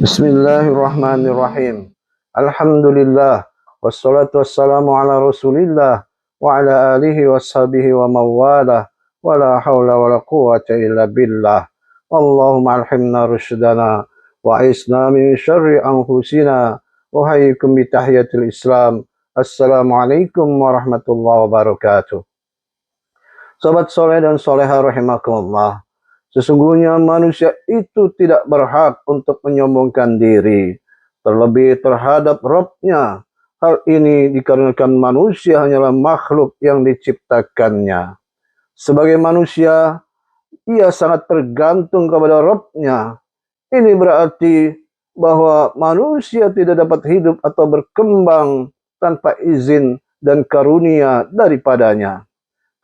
Bismillahirrahmanirrahim. Alhamdulillah. Wassalatu wassalamu ala rasulillah. Wa ala alihi washabihi wa mawalah. Wa la hawla wa la quwata illa billah. Allahumma alhimna rushdana. Wa isna min syarri anfusina. Wa hayyikum bitahiyatil islam. Assalamualaikum warahmatullahi wabarakatuh. Sobat soleh dan soleha rahimakumullah. Sesungguhnya manusia itu tidak berhak untuk menyombongkan diri, terlebih terhadap Rabb-Nya. Hal ini dikarenakan manusia hanyalah makhluk yang diciptakannya. Sebagai manusia, ia sangat tergantung kepada Rabb-Nya. Ini berarti bahwa manusia tidak dapat hidup atau berkembang tanpa izin dan karunia daripadanya.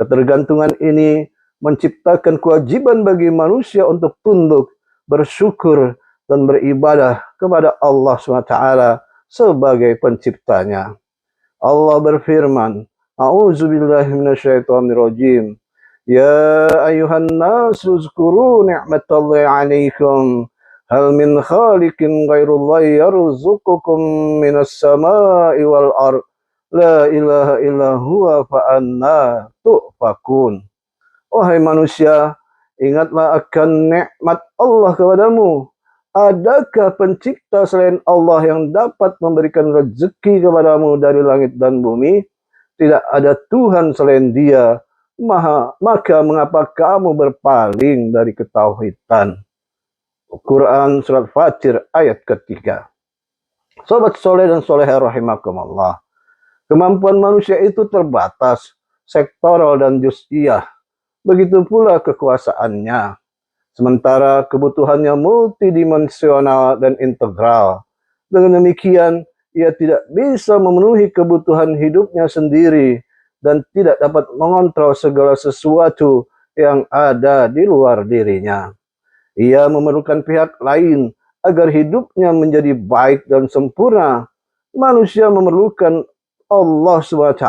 Ketergantungan ini menciptakan kewajiban bagi manusia untuk tunduk, bersyukur, dan beribadah kepada Allah SWT sebagai penciptanya. Allah berfirman, A'udzubillahi minasyaitonirrajim. Ya ayuhan nasu uzkuru ni'matallahi 'alaikum. Hal min khaliqin ghairullahi yarzuqukum minas sama'i wal ard. La ilaha illa huwa fa'anna tu'fakun. Wahai manusia, ingatlah akan nikmat Allah kepadamu. Adakah pencipta selain Allah yang dapat memberikan rezeki kepadamu dari langit dan bumi? Tidak ada Tuhan selain Dia. Maka mengapa kamu berpaling dari ketauhidan? Quran Surat Fatir ayat ketiga. Sobat soleh dan soleha rahimakumullah. Kemampuan manusia itu terbatas, sektoral dan juz'iyah. Begitu pula kekuasaannya. Sementara kebutuhannya multidimensional dan integral. Dengan demikian, ia tidak bisa memenuhi kebutuhan hidupnya sendiri dan tidak dapat mengontrol segala sesuatu yang ada di luar dirinya. Ia memerlukan pihak lain agar hidupnya menjadi baik dan sempurna. Manusia memerlukan Allah SWT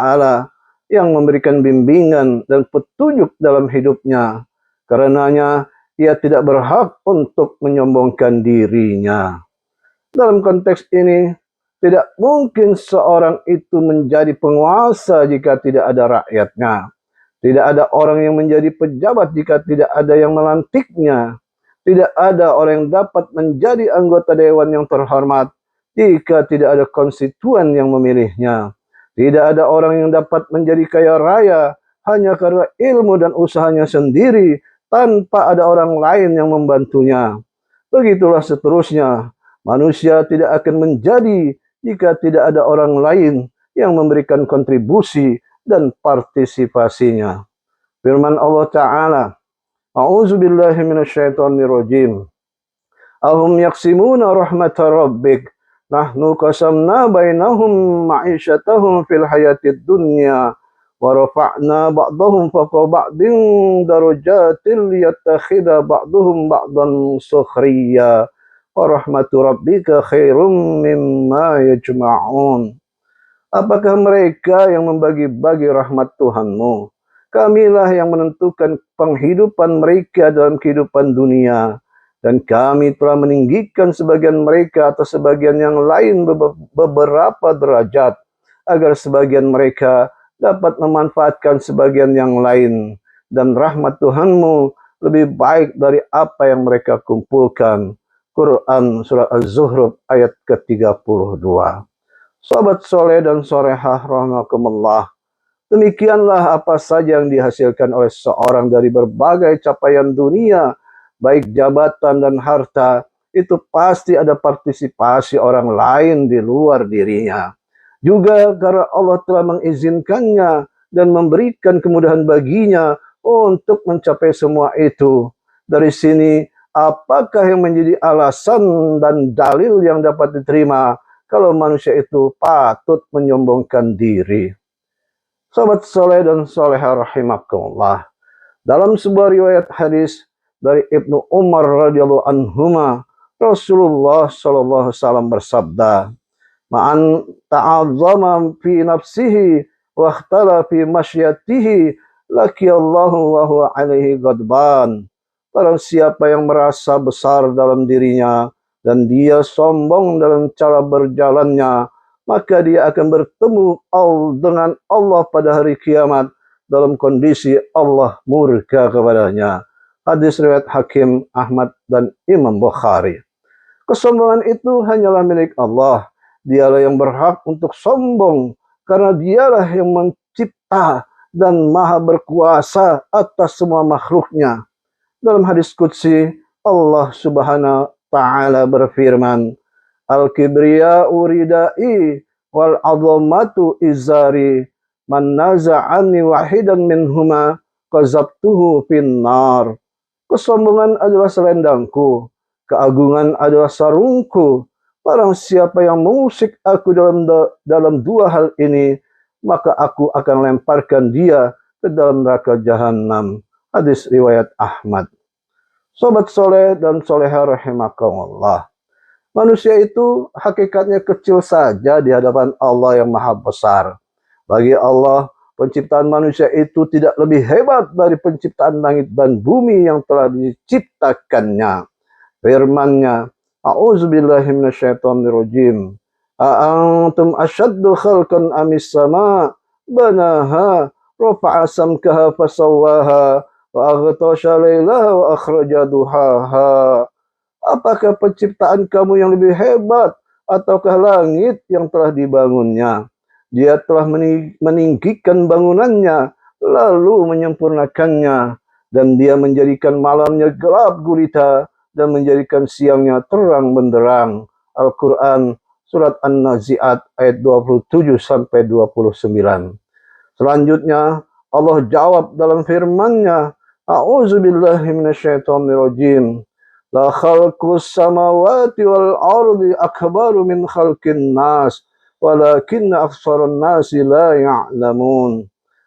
yang memberikan bimbingan dan petunjuk dalam hidupnya. Karenanya, ia tidak berhak untuk menyombongkan dirinya. Dalam konteks ini, tidak mungkin seorang itu menjadi penguasa jika tidak ada rakyatnya. Tidak ada orang yang menjadi pejabat jika tidak ada yang melantiknya. Tidak ada orang yang dapat menjadi anggota dewan yang terhormat jika tidak ada konstituen yang memilihnya. Tidak ada orang yang dapat menjadi kaya raya hanya karena ilmu dan usahanya sendiri tanpa ada orang lain yang membantunya. Begitulah seterusnya. Manusia tidak akan menjadi jika tidak ada orang lain yang memberikan kontribusi dan partisipasinya. Firman Allah Ta'ala, A'udzubillahi minasyaitonirrajim. Ahum yaksimuna rahmata rabbik. Nahnu qasamna bainahum ma'isyatahum fil hayatid dunya wa rafa'na ba'dahum fawqa ba'din darajatil liyattakhidha ba'duhum ba'dan sukhriya wa rahmatu rabbika khairum mimma yajma'un. Apakah mereka yang membagi-bagi rahmat Tuhanmu? Kamilah yang menentukan penghidupan mereka dalam kehidupan dunia. Dan kami telah meninggikan sebagian mereka atau sebagian yang lain beberapa derajat, agar sebagian mereka dapat memanfaatkan sebagian yang lain. Dan rahmat Tuhanmu lebih baik dari apa yang mereka kumpulkan. Quran Surah Az-Zuhruf ayat ke-32. Sahabat soleh dan solehah rahimakumullah. Demikianlah apa saja yang dihasilkan oleh seorang dari berbagai capaian dunia, baik jabatan dan harta, itu pasti ada partisipasi orang lain di luar dirinya. Juga karena Allah telah mengizinkannya dan memberikan kemudahan baginya untuk mencapai semua itu. Dari sini, apakah yang menjadi alasan dan dalil yang dapat diterima kalau manusia itu patut menyombongkan diri? Sobat soleh dan solehah rahimakumullah. Dalam sebuah riwayat hadis dari Ibnu Umar radhiyallahu anhuma, Rasulullah sallallahu alaihi wasallam bersabda, "Man ta'azzama fi nafsihi wa ikhtala fi masyiatihi, laqiyallahu wa huwa alaihi ghadban." Barang siapa yang merasa besar dalam dirinya, dan dia sombong dalam cara berjalannya, maka dia akan bertemu dengan Allah pada hari kiamat dalam kondisi Allah murka kepadanya. Hadis riwayat Hakim, Ahmad, dan Imam Bukhari. Kesombongan itu hanyalah milik Allah. Dialah yang berhak untuk sombong, karena dialah yang mencipta dan maha berkuasa atas semua makhluknya. Dalam hadis qudsi, Allah subhanahu wa ta'ala berfirman, Al-kibriya'u ridai wal azamatu izari, man naza'ani wahidan minhuma qazabtuhu finnar. Kesombongan adalah selendangku, keagungan adalah sarungku. Barang siapa yang mengusik aku dalam dua hal ini, maka aku akan lemparkan dia ke dalam neraka jahanam. Hadis riwayat Ahmad. Sobat soleh dan soleha rahimakumullah. Manusia itu hakikatnya kecil saja di hadapan Allah yang maha besar. Bagi Allah, penciptaan manusia itu tidak lebih hebat dari penciptaan langit dan bumi yang telah diciptakannya. Firman-Nya, A'udzubillahi minasyaitonirrajim. A'antum asyaddu khalqan amis sama banaha rafa'a samkaha fasawwaha wa aghtasha lailaha wa akhraja duhaha. Apakah penciptaan kamu yang lebih hebat ataukah langit yang telah dibangunnya? Dia telah meninggikan bangunannya lalu menyempurnakannya, dan dia menjadikan malamnya gelap gulita dan menjadikan siangnya terang benderang. Al-Quran surat An-Nazi'at ayat 27 sampai 29. Selanjutnya Allah jawab dalam firman-Nya, A'udzubillahi minasyaitonirrajim. La khalqus samawati wal ardi akbaru min khalqin nas walakinna aktsaran nasi la ya'lamun.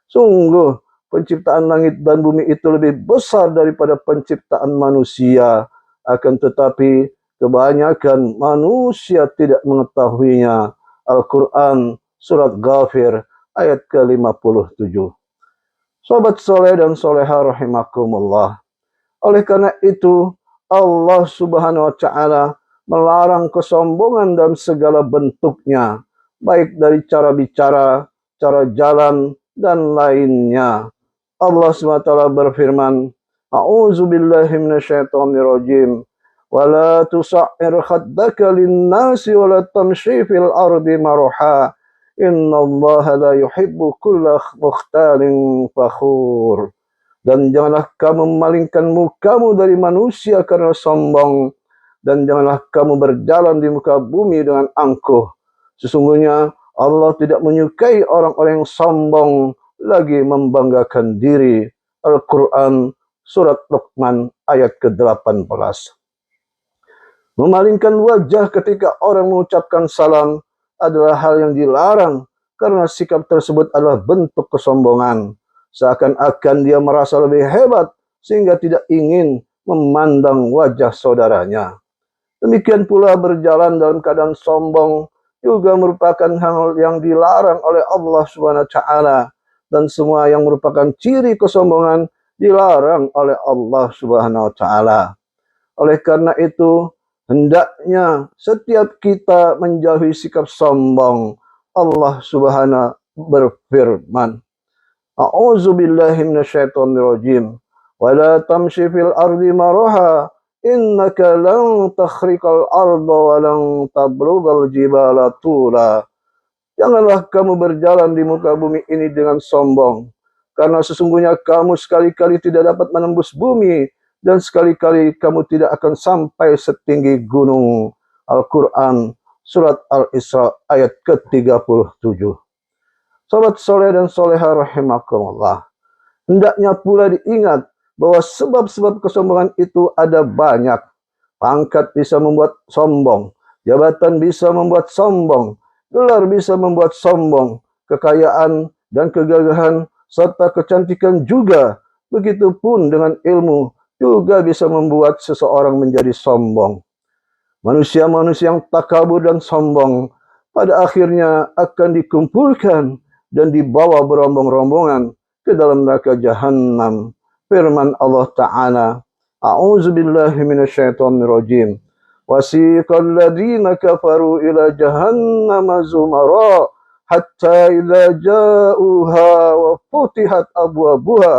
Sungguh penciptaan langit dan bumi itu lebih besar daripada penciptaan manusia, akan tetapi kebanyakan manusia tidak mengetahuinya. Al-Quran surat Ghafir ayat ke-57. Sobat soleh dan soleha rahimakumullah. Oleh karena itu Allah subhanahu wa ta'ala melarang kesombongan dalam segala bentuknya, baik dari cara bicara, cara jalan, dan lainnya. Allah subhanahu wa ta'ala berfirman, A'udzubillahi minasyaitonirrajim. Wa la tusa'ir khaddaka linnasi wa la tamshi fil ardi marha. Innallaha la yuhibbu kulla mukhtalin fakhur. Dan janganlah kamu memalingkan mukamu dari manusia karena sombong, dan janganlah kamu berjalan di muka bumi dengan angkuh. Sesungguhnya Allah tidak menyukai orang-orang yang sombong lagi membanggakan diri. Al-Quran surat Luqman ayat ke-18. Memalingkan wajah ketika orang mengucapkan salam adalah hal yang dilarang, karena sikap tersebut adalah bentuk kesombongan. Seakan-akan dia merasa lebih hebat sehingga tidak ingin memandang wajah saudaranya. Demikian pula berjalan dalam keadaan sombong juga merupakan hal yang dilarang oleh Allah Subhanahu wa ta'ala, dan semua yang merupakan ciri kesombongan dilarang oleh Allah Subhanahu wa ta'ala. Oleh karena itu, hendaknya setiap kita menjauhi sikap sombong. Allah Subhanahu berfirman, A'udzubillahi minasyaitonirrajim. Wa la tamshi fil ardi maraha innaka lan takhriqal arda wa lan tablughal jibala tula. Janganlah kamu berjalan di muka bumi ini dengan sombong, karena sesungguhnya kamu sekali-kali tidak dapat menembus bumi, dan sekali-kali kamu tidak akan sampai setinggi gunung. Al-Quran surat Al-Isra ayat ke-37. Sobat soleh dan soleha rahimakumullah. Hendaknya pula diingat bahwa sebab-sebab kesombongan itu ada banyak. Pangkat bisa membuat sombong, jabatan bisa membuat sombong, gelar bisa membuat sombong, kekayaan dan kegagahan serta kecantikan juga. Begitupun dengan ilmu juga bisa membuat seseorang menjadi sombong. Manusia-manusia yang takabur dan sombong pada akhirnya akan dikumpulkan dan dibawa berombong-rombongan ke dalam neraka jahanam. Firman Allah Ta'ala, A'udzubillahi minasyaitonirrajim. وسيق الذين كفروا إلى جهنم زمرا حتى إذا جاءوها وفتحت أبوابها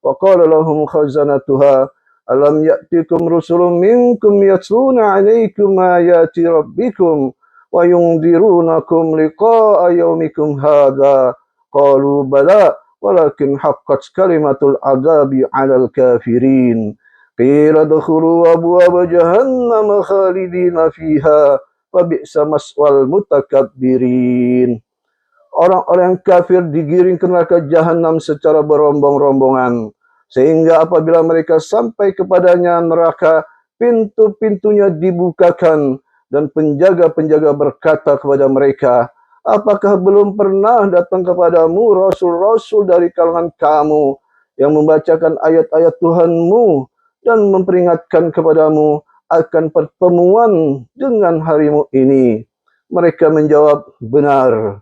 وقال لهم خزنتها ألم يأتكم رسل منكم يتلون عليكم آيات ربكم وينذرونكم لقاء يومكم هذا قالوا بلى ولكن حقت كلمة العذاب على الكافرين قيل ادخلوا أبواب جهنم خالدين فيها وبئس مثوى المتكبرين. Orang-orang kafir digiring ke neraka jahanam secara berombong-rombongan, sehingga apabila mereka sampai kepadanya neraka, pintu-pintunya dibukakan dan penjaga-penjaga berkata kepada mereka, apakah belum pernah datang kepadamu rasul-rasul dari kalangan kamu yang membacakan ayat-ayat Tuhanmu dan memperingatkan kepadamu akan pertemuan dengan harimu ini? Mereka menjawab, benar,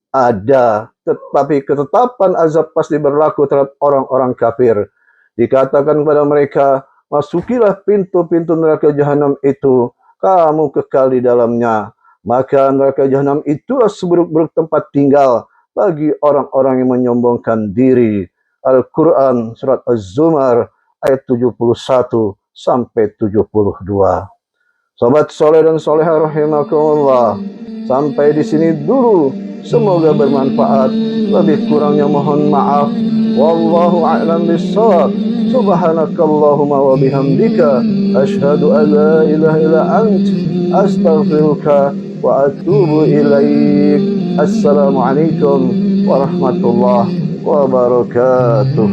ada, tetapi ketetapan azab pasti berlaku terhadap orang-orang kafir. Dikatakan kepada mereka, masukilah pintu-pintu neraka jahanam itu, kamu kekal di dalamnya. Maka neraka jahanam itulah seburuk-buruk tempat tinggal bagi orang-orang yang menyombongkan diri. Al-Quran surat Az-Zumar ayat 71 sampai 72. Sobat soleh dan soleha rahimakumullah, sampai di sini dulu. Semoga bermanfaat. Lebih kurangnya mohon maaf. Wallahu a'lam bissawab. Subhanakallahumma wa bihamdika asyhadu an la ilaha illa ant astaghfiruka wa atubu ilaik. Assalamualaikum warahmatullahi wabarakatuh.